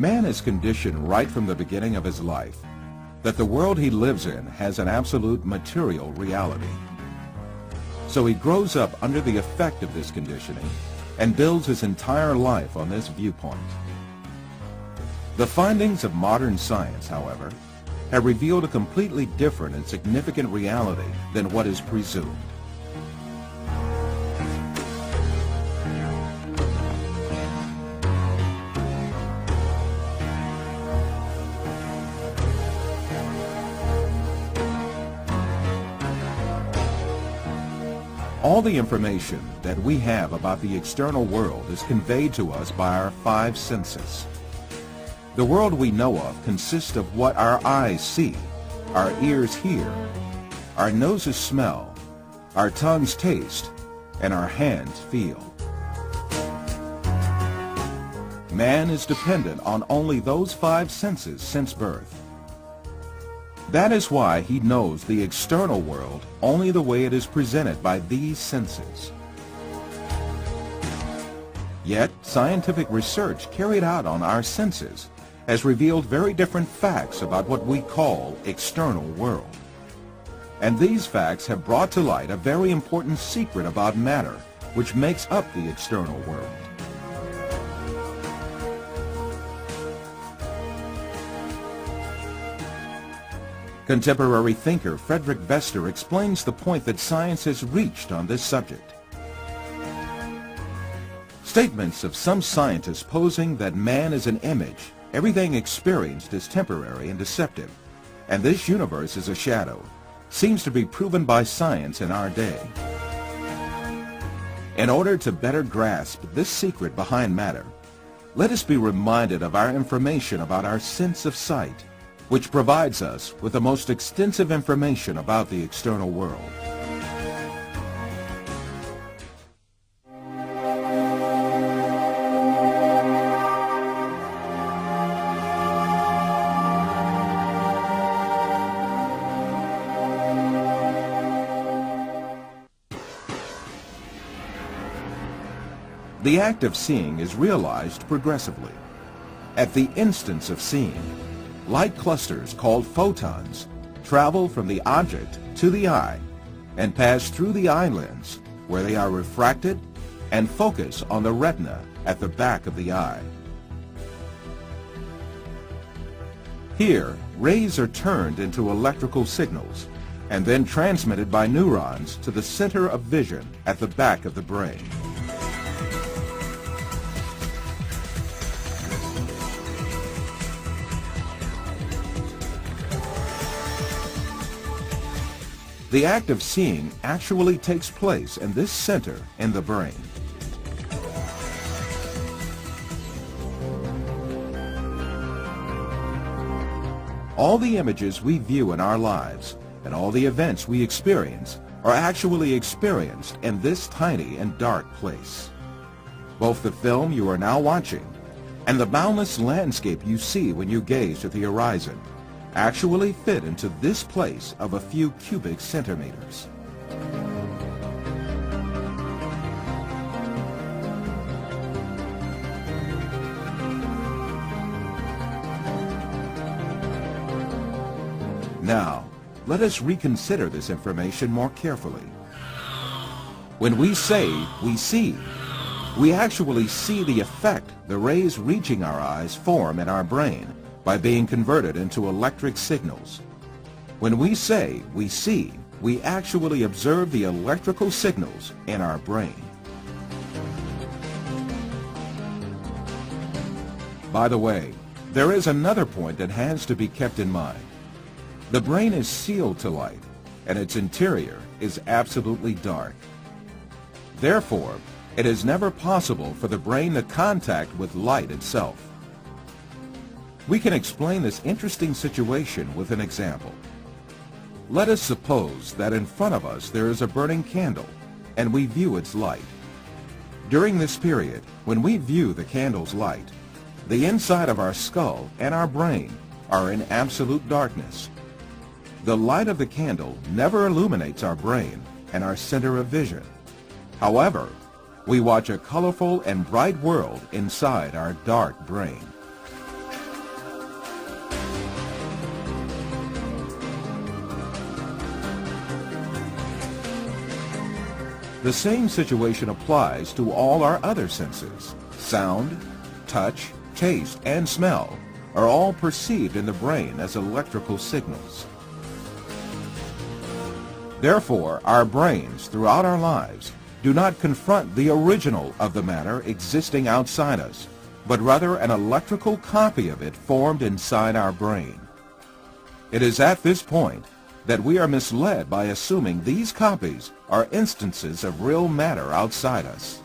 Man is conditioned right from the beginning of his life that the world he lives in has an absolute material reality. So he grows up under the effect of this conditioning and builds his entire life on this viewpoint. The findings of modern science, however, have revealed a completely different and significant reality than what is presumed. All the information that we have about the external world is conveyed to us by our five senses. The world we know of consists of what our eyes see, our ears hear, our noses smell, our tongues taste, and our hands feel. Man is dependent on only those five senses since birth. That is why he knows the external world only the way it is presented by these senses. Yet, scientific research carried out on our senses has revealed very different facts about what we call external world. And these facts have brought to light a very important secret about matter, which makes up the external world. Contemporary thinker Frederick Vester explains the point that science has reached on this subject. Statements of some scientists posing that man is an image, everything experienced is temporary and deceptive, and this universe is a shadow, seems to be proven by science in our day. In order to better grasp this secret behind matter, let us be reminded of our information about our sense of sight, which provides us with the most extensive information about the external world. The act of seeing is realized progressively. At the instance of seeing, light clusters called photons travel from the object to the eye and pass through the eye lens, where they are refracted and focus on the retina at the back of the eye. Here, rays are turned into electrical signals and then transmitted by neurons to the center of vision at the back of the brain. The act of seeing actually takes place in this center in the brain. All the images we view in our lives and all the events we experience are actually experienced in this tiny and dark place. Both the film you are now watching and the boundless landscape you see when you gaze at the horizon actually fit into this place of a few cubic centimeters. Now, let us reconsider this information more carefully. When we say we see, we actually see the effect the rays reaching our eyes form in our brain by being converted into electric signals. When we say we see, we actually observe the electrical signals in our brain. By the way, there is another point that has to be kept in mind. The brain is sealed to light, and its interior is absolutely dark. Therefore, it is never possible for the brain to contact with light itself. We can explain this interesting situation with an example. Let us suppose that in front of us there is a burning candle, and we view its light. During this period, when we view the candle's light, the inside of our skull and our brain are in absolute darkness. The light of the candle never illuminates our brain and our center of vision. However, we watch a colorful and bright world inside our dark brain. The same situation applies to all our other senses. Sound, touch, taste, and smell are all perceived in the brain as electrical signals. Therefore, our brains throughout our lives do not confront the original of the matter existing outside us, but rather an electrical copy of it formed inside our brain. It is at this point that we are misled by assuming these copies are instances of real matter outside us.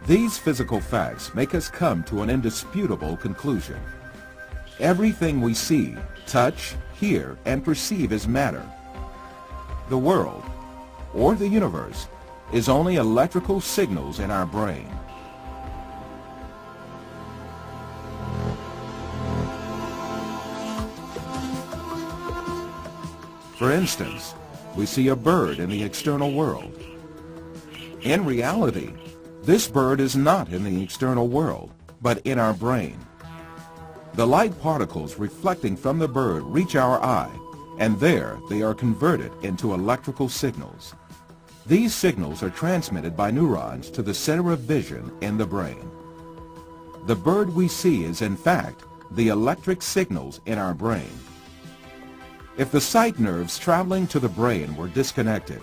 These physical facts make us come to an indisputable conclusion. Everything we see, touch, hear, and perceive is matter. The world, or the universe, is only electrical signals in our brain. For instance, we see a bird in the external world. In reality, this bird is not in the external world, but in our brain. The light particles reflecting from the bird reach our eye, and there they are converted into electrical signals. These signals are transmitted by neurons to the center of vision in the brain. The bird we see is, in fact, the electric signals in our brain. If the sight nerves traveling to the brain were disconnected,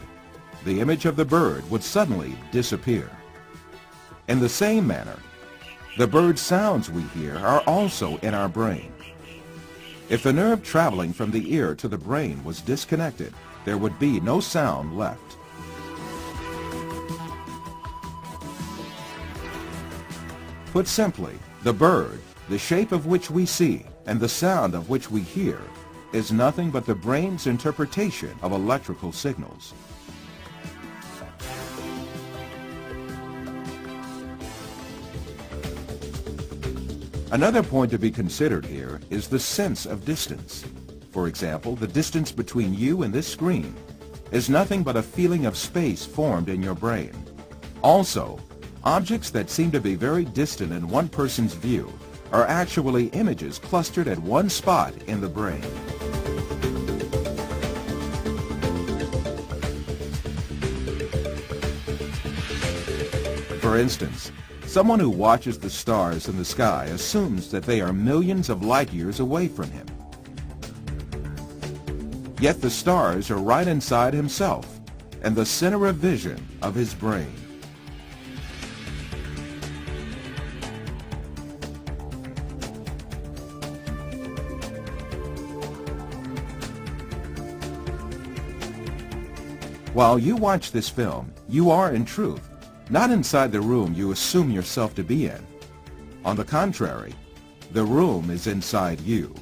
the image of the bird would suddenly disappear. In the same manner, the bird sounds we hear are also in our brain. If the nerve traveling from the ear to the brain was disconnected, there would be no sound left. Put simply, the bird, the shape of which we see, and the sound of which we hear, is nothing but the brain's interpretation of electrical signals. Another point to be considered here is the sense of distance. For example, the distance between you and this screen is nothing but a feeling of space formed in your brain. Also, objects that seem to be very distant in one person's view are actually images clustered at one spot in the brain. For instance, someone who watches the stars in the sky assumes that they are millions of light years away from him. Yet the stars are right inside himself and the center of vision of his brain. While you watch this film, you are in truth not inside the room you assume yourself to be in. On the contrary, the room is inside you.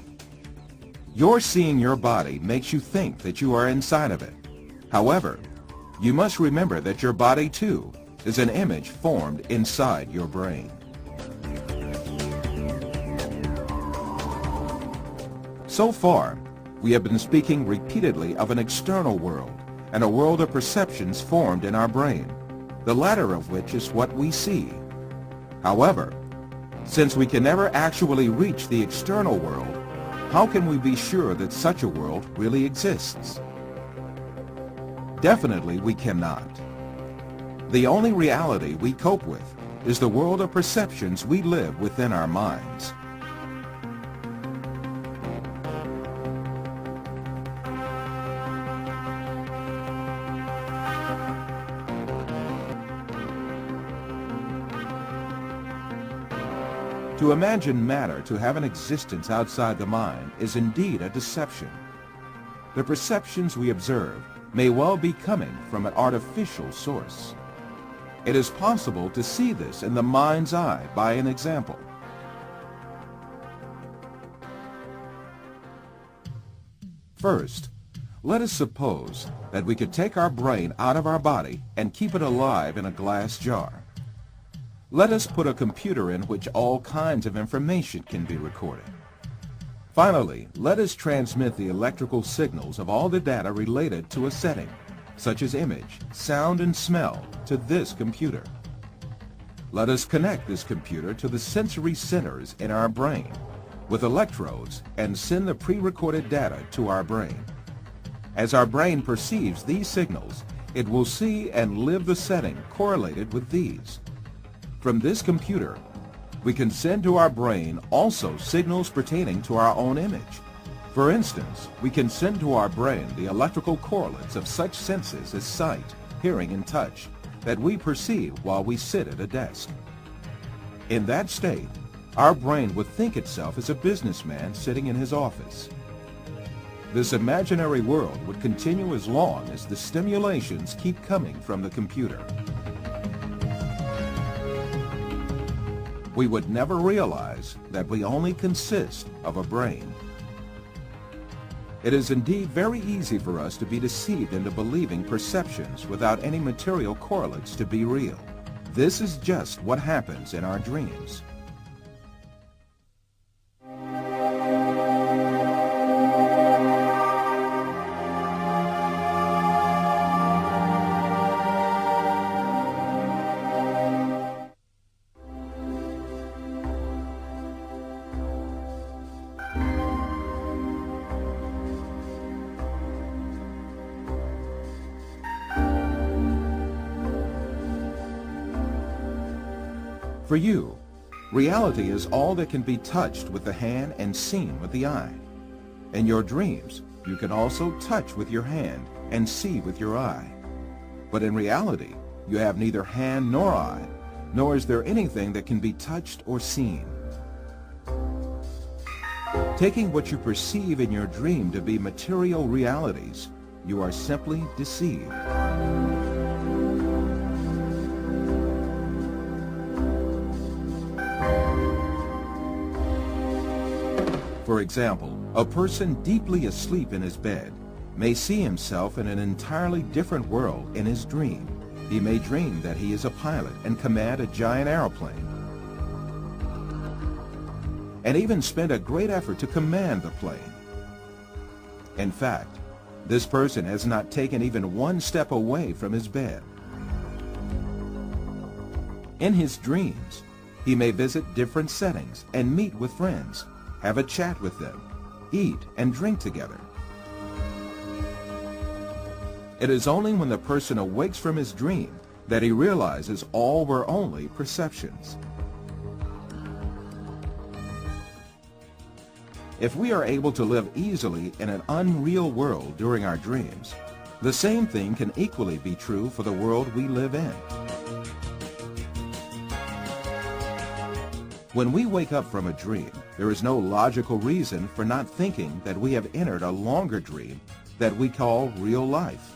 Your seeing your body makes you think that you are inside of it. However, you must remember that your body too is an image formed inside your brain. So far, we have been speaking repeatedly of an external world and a world of perceptions formed in our brain, the latter of which is what we see. However, since we can never actually reach the external world, how can we be sure that such a world really exists? Definitely we cannot. The only reality we cope with is the world of perceptions we live within our minds. To imagine matter to have an existence outside the mind is indeed a deception. The perceptions we observe may well be coming from an artificial source. It is possible to see this in the mind's eye by an example. First, let us suppose that we could take our brain out of our body and keep it alive in a glass jar. Let us put a computer in which all kinds of information can be recorded. Finally, let us transmit the electrical signals of all the data related to a setting, such as image, sound, and smell, to this computer. Let us connect this computer to the sensory centers in our brain with electrodes and send the pre-recorded data to our brain. As our brain perceives these signals, it will see and live the setting correlated with these. From this computer, we can send to our brain also signals pertaining to our own image. For instance, we can send to our brain the electrical correlates of such senses as sight, hearing, and touch that we perceive while we sit at a desk. In that state, our brain would think itself as a businessman sitting in his office. This imaginary world would continue as long as the stimulations keep coming from the computer. We would never realize that we only consist of a brain. It is indeed very easy for us to be deceived into believing perceptions without any material correlates to be real. This is just what happens in our dreams. For you, reality is all that can be touched with the hand and seen with the eye. In your dreams, you can also touch with your hand and see with your eye. But in reality, you have neither hand nor eye, nor is there anything that can be touched or seen. Taking what you perceive in your dream to be material realities, you are simply deceived. For example, a person deeply asleep in his bed may see himself in an entirely different world in his dream. He may dream that he is a pilot and command a giant airplane, and even spend a great effort to command the plane. In fact, this person has not taken even one step away from his bed. In his dreams, he may visit different settings and meet with friends, have a chat with them, eat and drink together. It is only when the person awakes from his dream that he realizes all were only perceptions. If we are able to live easily in an unreal world during our dreams, the same thing can equally be true for the world we live in. When we wake up from a dream, there is no logical reason for not thinking that we have entered a longer dream that we call real life.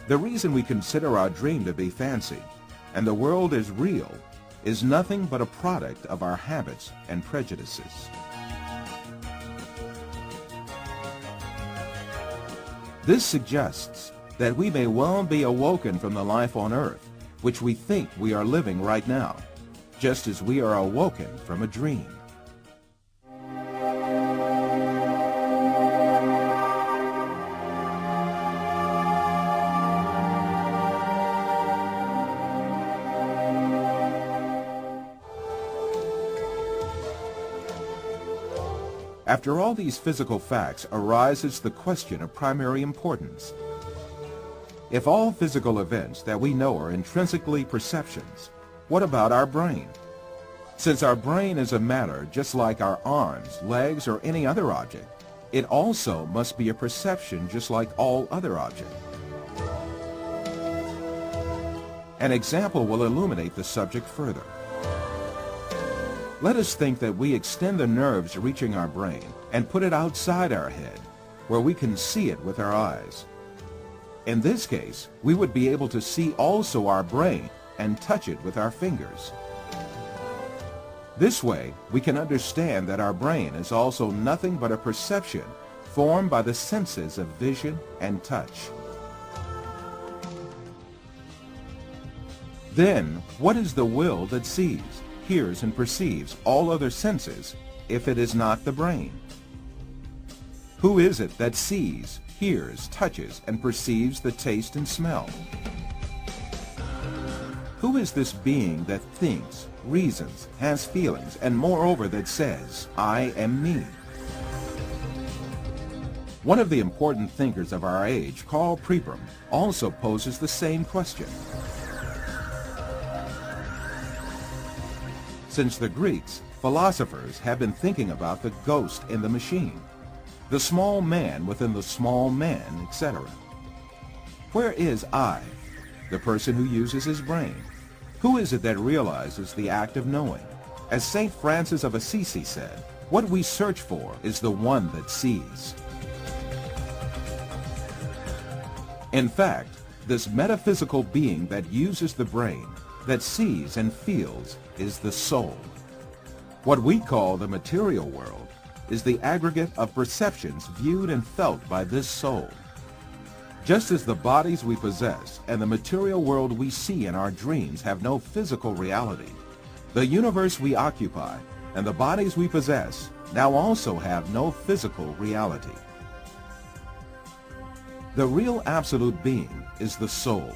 The reason we consider our dream to be fancy and the world is real is nothing but a product of our habits and prejudices. This suggests that we may well be awoken from the life on earth, which we think we are living right now, just as we are awoken from a dream. After all these physical facts arises the question of primary importance. If all physical events that we know are intrinsically perceptions, what about our brain? Since our brain is a matter just like our arms, legs, or any other object, it also must be a perception just like all other objects. An example will illuminate the subject further. Let us think that we extend the nerves reaching our brain and put it outside our head, where we can see it with our eyes. In this case, we would be able to see also our brain and touch it with our fingers. This way, we can understand that our brain is also nothing but a perception formed by the senses of vision and touch. Then, what is the will that sees, hears, and perceives all other senses if it is not the brain? Who is it that sees, hears, touches, and perceives the taste and smell? Who is this being that thinks, reasons, has feelings, and moreover that says, I am me? One of the important thinkers of our age, Karl Popper, also poses the same question. Since the Greeks, philosophers have been thinking about the ghost in the machine, the small man within the small man, etc. Where is I, the person who uses his brain? Who is it that realizes the act of knowing? As St. Francis of Assisi said, what we search for is the one that sees. In fact, this metaphysical being that uses the brain, that sees and feels, is the soul. What we call the material world is the aggregate of perceptions viewed and felt by this soul. Just as the bodies we possess and the material world we see in our dreams have no physical reality, the universe we occupy and the bodies we possess now also have no physical reality. The real absolute being is the soul.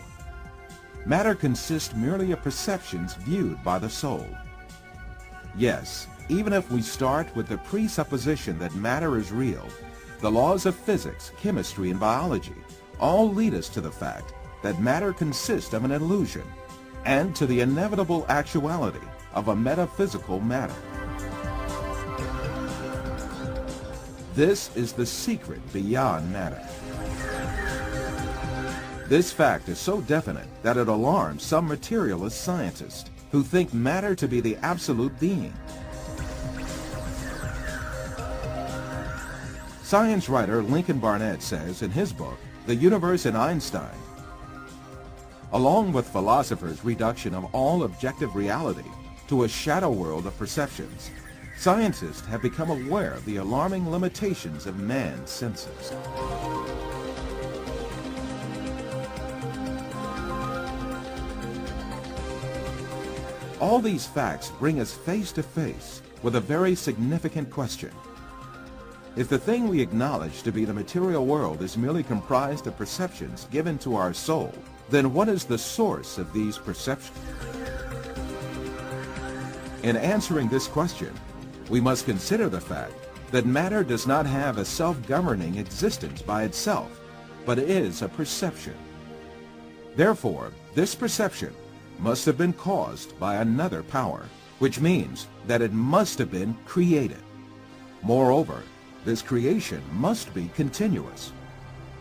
Matter consists merely of perceptions viewed by the soul. Yes, even if we start with the presupposition that matter is real, the laws of physics, chemistry, and biology all lead us to the fact that matter consists of an illusion and to the inevitable actuality of a metaphysical matter. This is the secret beyond matter. This fact is so definite that it alarms some materialist scientists who think matter to be the absolute being. Science writer Lincoln Barnett says in his book, The Universe and Einstein, along with philosophers' reduction of all objective reality to a shadow world of perceptions, scientists have become aware of the alarming limitations of man's senses. All these facts bring us face to face with a very significant question. If the thing we acknowledge to be the material world is merely comprised of perceptions given to our soul, then what is the source of these perceptions? In answering this question, we must consider the fact that matter does not have a self-governing existence by itself, but is a perception. Therefore, this perception must have been caused by another power, which means that it must have been created. Moreover, this creation must be continuous.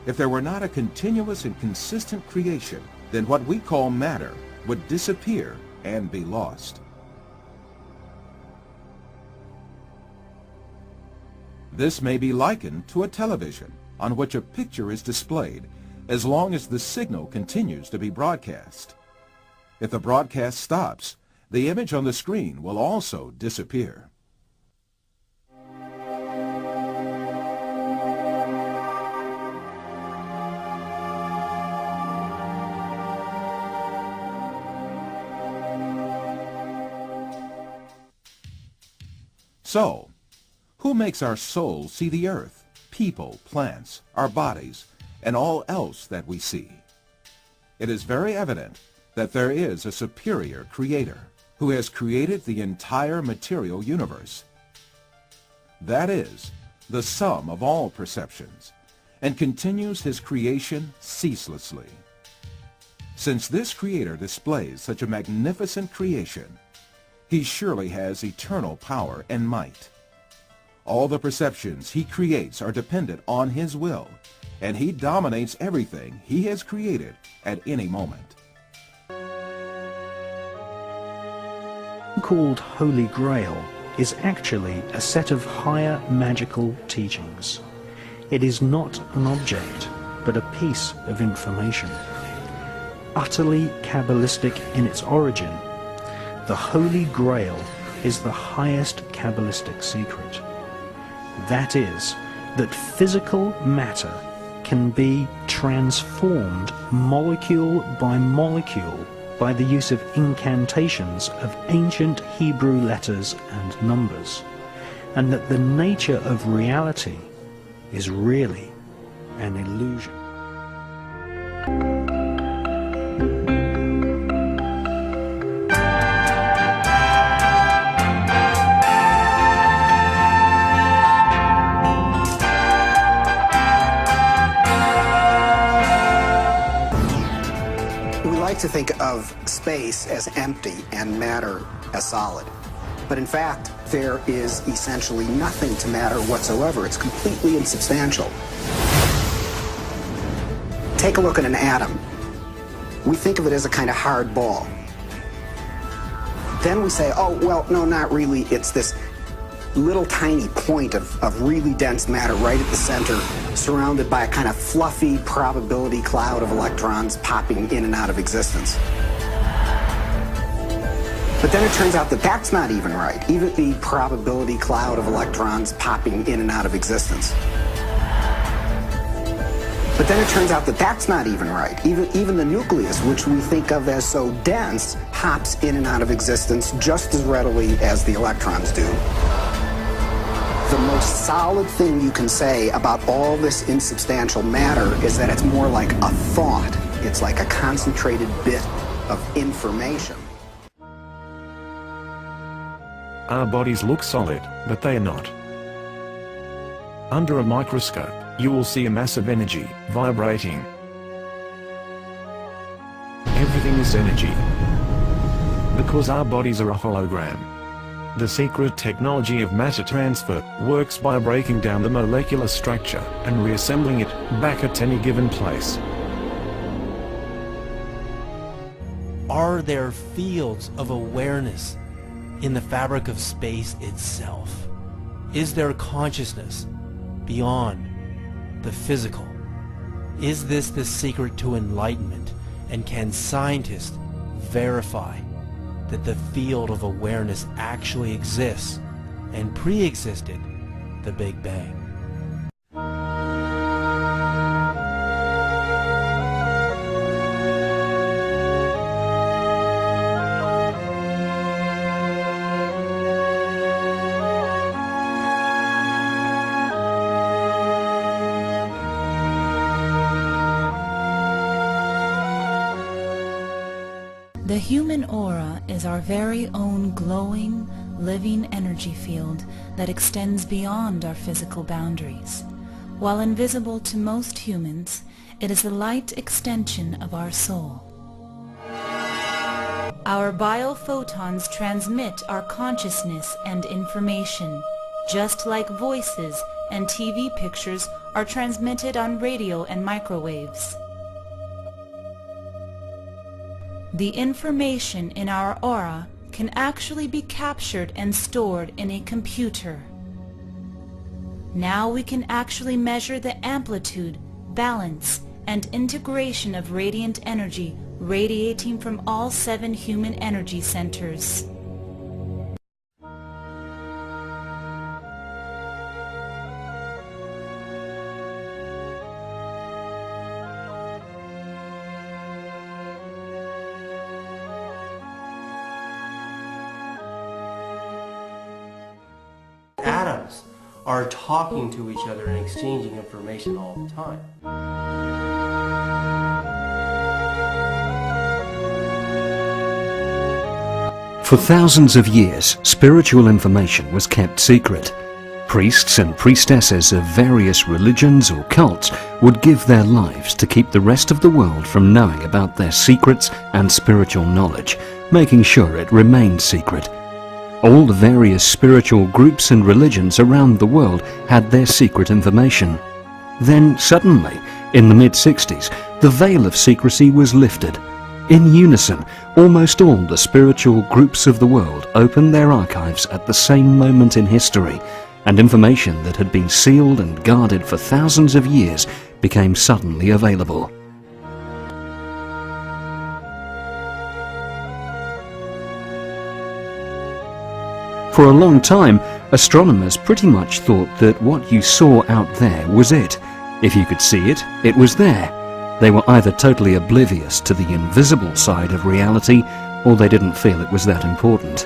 If there were not a continuous and consistent creation, then what we call matter would disappear and be lost. This may be likened to a television on which a picture is displayed as long as the signal continues to be broadcast. If the broadcast stops, the image on the screen will also disappear. So, who makes our soul see the earth, people, plants, our bodies, and all else that we see? It is very evident that there is a superior creator who has created the entire material universe. That is, the sum of all perceptions, and continues his creation ceaselessly. Since this creator displays such a magnificent creation, he surely has eternal power and might. All the perceptions he creates are dependent on his will, and he dominates everything he has created at any moment. Called Holy Grail is actually a set of higher magical teachings. It is not an object, but a piece of information. Utterly Kabbalistic in its origin, the Holy Grail is the highest Kabbalistic secret. That is, that physical matter can be transformed molecule by molecule by the use of incantations of ancient Hebrew letters and numbers. and that the nature of reality is really an illusion. We like to think of space as empty and matter as solid. But in fact, there is essentially nothing to matter whatsoever. It's completely insubstantial. Take a look at an atom. We think of it as a kind of hard ball. Then we say, oh, well, no, not really. It's this little tiny point of really dense matter right at the center, surrounded by a kind of fluffy probability cloud of electrons popping in and out of existence. But then it turns out that that's not even right. Even the probability cloud of electrons popping in and out of existence. But then it turns out that that's not even right. Even the nucleus, which we think of as so dense, pops in and out of existence just as readily as the electrons do. The most solid thing you can say about all this insubstantial matter is that it's more like a thought. It's like a concentrated bit of information. Our bodies look solid, but they are not. Under a microscope, you will see a mass of energy, vibrating. Everything is energy. Because our bodies are a hologram. The secret technology of matter transfer works by breaking down the molecular structure and reassembling it back at any given place. Are there fields of awareness in the fabric of space itself? Is there consciousness beyond the physical? Is this the secret to enlightenment? And can scientists verify that the field of awareness actually exists and pre-existed the Big Bang? The human aura is our very own glowing, living energy field that extends beyond our physical boundaries. While invisible to most humans, it is the light extension of our soul. Our biophotons transmit our consciousness and information, just like voices and TV pictures are transmitted on radio and microwaves. The information in our aura can actually be captured and stored in a computer. Now we can actually measure the amplitude, balance, and integration of radiant energy radiating from all 7 human energy centers. Atoms are talking to each other and exchanging information all the time. For thousands of years, spiritual information was kept secret. Priests and priestesses of various religions or cults would give their lives to keep the rest of the world from knowing about their secrets and spiritual knowledge, making sure it remained secret. All the various spiritual groups and religions around the world had their secret information. Then suddenly, in the mid-60s, the veil of secrecy was lifted. In unison, almost all the spiritual groups of the world opened their archives at the same moment in history, and information that had been sealed and guarded for thousands of years became suddenly available. For a long time, astronomers pretty much thought that what you saw out there was it. If you could see it, it was there. They were either totally oblivious to the invisible side of reality, or they didn't feel it was that important.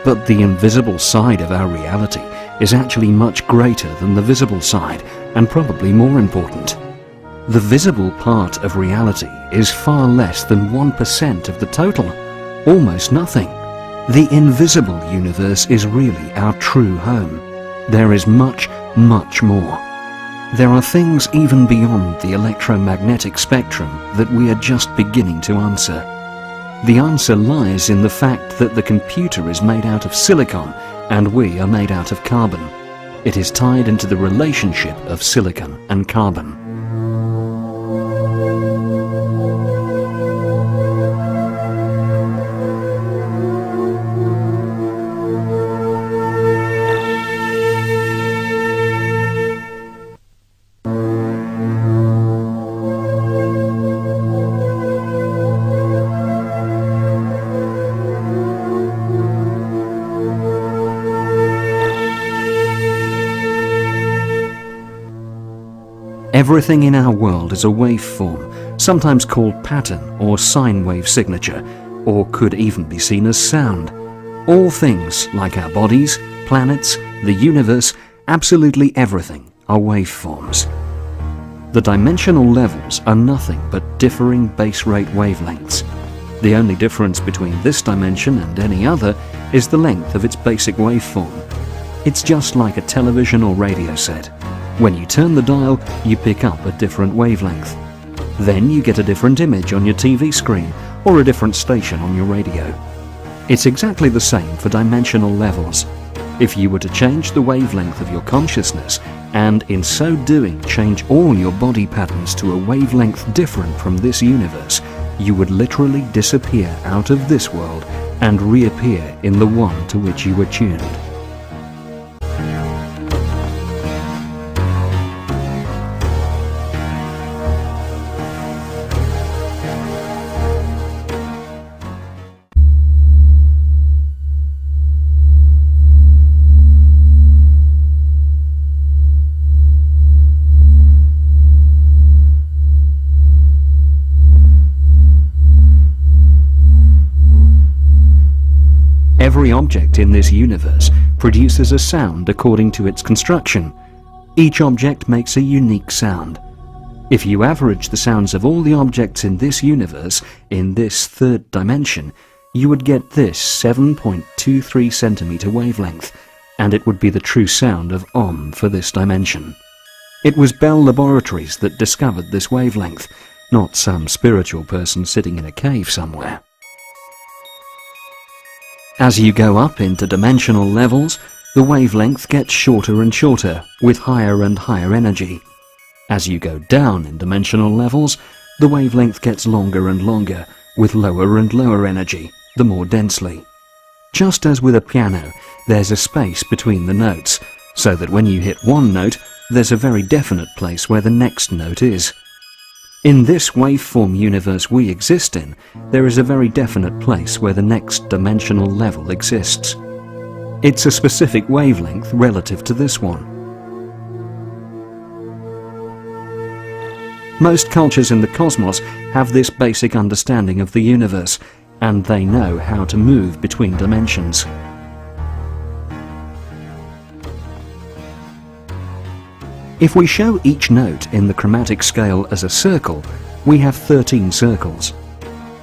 But the invisible side of our reality is actually much greater than the visible side, and probably more important. The visible part of reality is far less than 1% of the total, almost nothing. The invisible universe is really our true home. There is much, much more. There are things even beyond the electromagnetic spectrum that we are just beginning to answer. The answer lies in the fact that the computer is made out of silicon and we are made out of carbon. It is tied into the relationship of silicon and carbon. Everything in our world is a waveform, sometimes called pattern or sine wave signature, or could even be seen as sound. All things, like our bodies, planets, the universe, absolutely everything, are waveforms. The dimensional levels are nothing but differing base rate wavelengths. The only difference between this dimension and any other is the length of its basic waveform. It's just like a television or radio set. When you turn the dial, you pick up a different wavelength. Then you get a different image on your TV screen or a different station on your radio. It's exactly the same for dimensional levels. If you were to change the wavelength of your consciousness and in so doing change all your body patterns to a wavelength different from this universe, you would literally disappear out of this world and reappear in the one to which you were tuned. Every object in this universe produces a sound according to its construction. Each object makes a unique sound. If you average the sounds of all the objects in this universe, in this third dimension, you would get this 7.23 centimeter wavelength, and it would be the true sound of Om for this dimension. It was Bell Laboratories that discovered this wavelength, not some spiritual person sitting in a cave somewhere. As you go up into dimensional levels, the wavelength gets shorter and shorter, with higher and higher energy. As you go down in dimensional levels, the wavelength gets longer and longer, with lower and lower energy, the more densely. Just as with a piano, there's a space between the notes, so that when you hit one note, there's a very definite place where the next note is. In this waveform universe we exist in, there is a very definite place where the next dimensional level exists. It's a specific wavelength relative to this one. Most cultures in the cosmos have this basic understanding of the universe, and they know how to move between dimensions. If we show each note in the chromatic scale as a circle, we have 13 circles.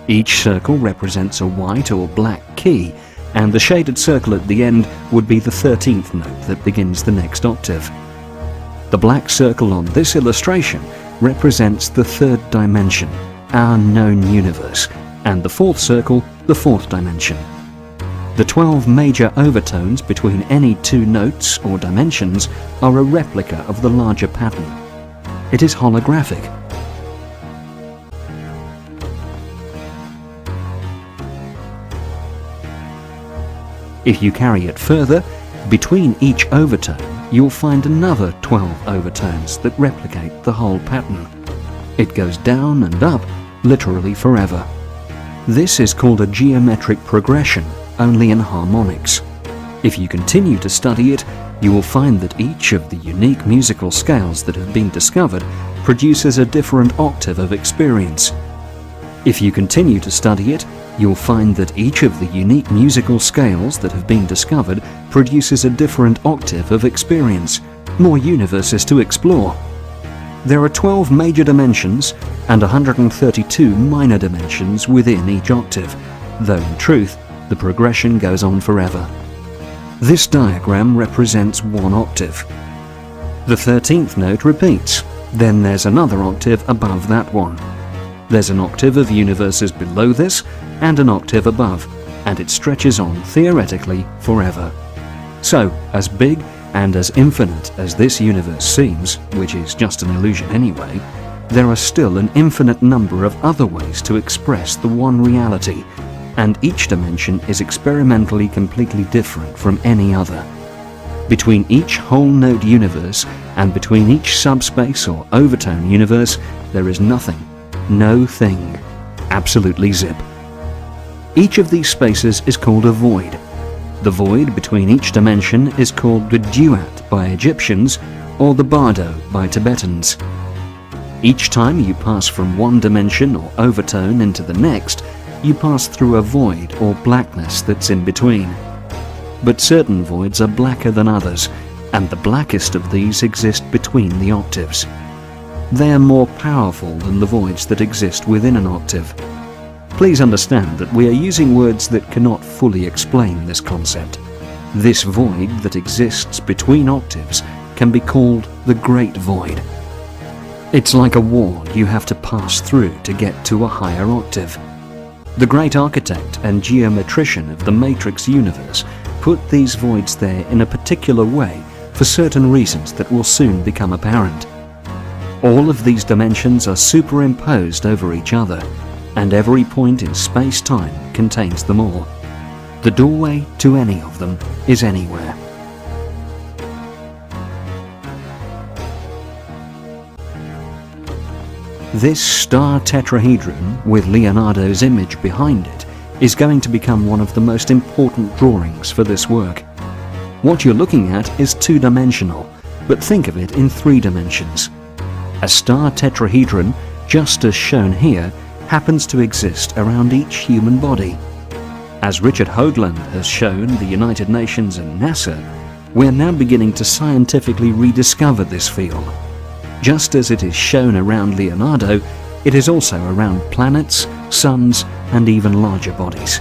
Each circle represents a white or black key, and the shaded circle at the end would be the 13th note that begins the next octave. The black circle on this illustration represents the third dimension, our known universe, and the fourth circle, the fourth dimension. The 12 major overtones between any two notes or dimensions are a replica of the larger pattern. It is holographic. If you carry it further, between each overtone you'll find another 12 overtones that replicate the whole pattern. It goes down and up, literally forever. This is called a geometric progression, only in harmonics. If you continue to study it, you will find that each of the unique musical scales that have been discovered produces a different octave of experience. If you continue to study it, you'll find that each of the unique musical scales that have been discovered produces a different octave of experience, more universes to explore. There are 12 major dimensions and 132 minor dimensions within each octave, though in truth, the progression goes on forever. This diagram represents one octave. The 13th note repeats, then there's another octave above that one. There's an octave of universes below this and an octave above, and it stretches on theoretically forever. So, as big and as infinite as this universe seems, which is just an illusion anyway, there are still an infinite number of other ways to express the one reality, and each dimension is experimentally completely different from any other. Between each whole node universe and between each subspace or overtone universe, there is nothing, no thing, absolutely zip. Each of these spaces is called a void. The void between each dimension is called the duat by Egyptians or the bardo by Tibetans. Each time you pass from one dimension or overtone into the next, you pass through a void or blackness that's in between. But certain voids are blacker than others, and the blackest of these exist between the octaves. They are more powerful than the voids that exist within an octave. Please understand that we are using words that cannot fully explain this concept. This void that exists between octaves can be called the Great Void. It's like a wall you have to pass through to get to a higher octave. The great architect and geometrician of the matrix universe put these voids there in a particular way for certain reasons that will soon become apparent. All of these dimensions are superimposed over each other, and every point in space-time contains them all. The doorway to any of them is anywhere. This star tetrahedron, with Leonardo's image behind it, is going to become one of the most important drawings for this work. What you're looking at is two-dimensional, but think of it in three dimensions. A star tetrahedron, just as shown here, happens to exist around each human body. As Richard Hoagland has shown the United Nations and NASA, we're now beginning to scientifically rediscover this field. Just as it is shown around Leonardo, it is also around planets, suns, and even larger bodies.